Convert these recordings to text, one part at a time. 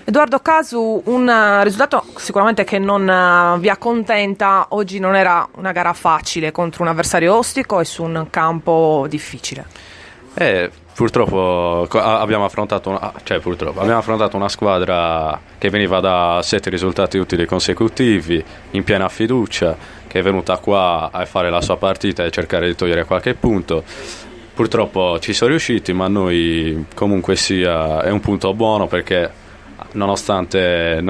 Edoardo Casu, un risultato sicuramente che non vi accontenta. Oggi non era una gara facile contro un avversario ostico e su un campo difficile. Purtroppo abbiamo affrontato una squadra che veniva da 7 risultati utili consecutivi, in piena fiducia, che è venuta qua a fare la sua partita e cercare di togliere qualche punto. Purtroppo ci sono riusciti, ma noi comunque sia è un punto buono, perché nonostante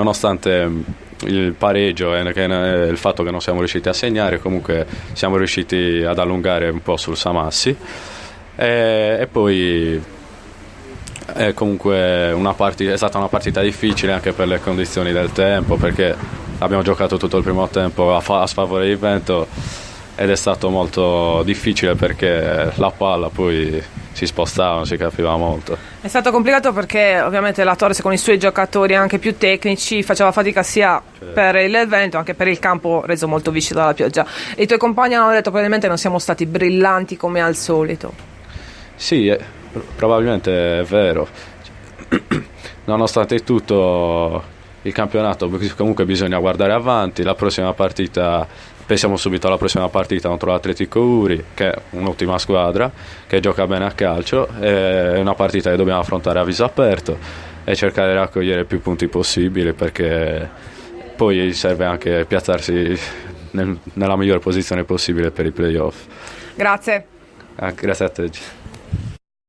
il pareggio e il fatto che non siamo riusciti a segnare, comunque siamo riusciti ad allungare un po' sul Samassi. E poi comunque è stata una partita difficile anche per le condizioni del tempo, perché abbiamo giocato tutto il primo tempo a sfavore di vento ed è stato molto difficile perché la palla poi si spostava, non si capiva molto. È stato complicato perché ovviamente la Torres con i suoi giocatori anche più tecnici faceva fatica sia per il vento anche per il campo reso molto viscido dalla pioggia. E i tuoi compagni hanno detto probabilmente non siamo stati brillanti come al solito. Sì, probabilmente è vero. Nonostante tutto il campionato comunque bisogna guardare avanti. La prossima partita, pensiamo subito alla prossima partita contro l'Atletico Uri, che è un'ottima squadra che gioca bene a calcio. È una partita che dobbiamo affrontare a viso aperto e cercare di raccogliere più punti possibili, perché poi serve anche piazzarsi nella migliore posizione possibile per i playoff. Grazie. Grazie a te.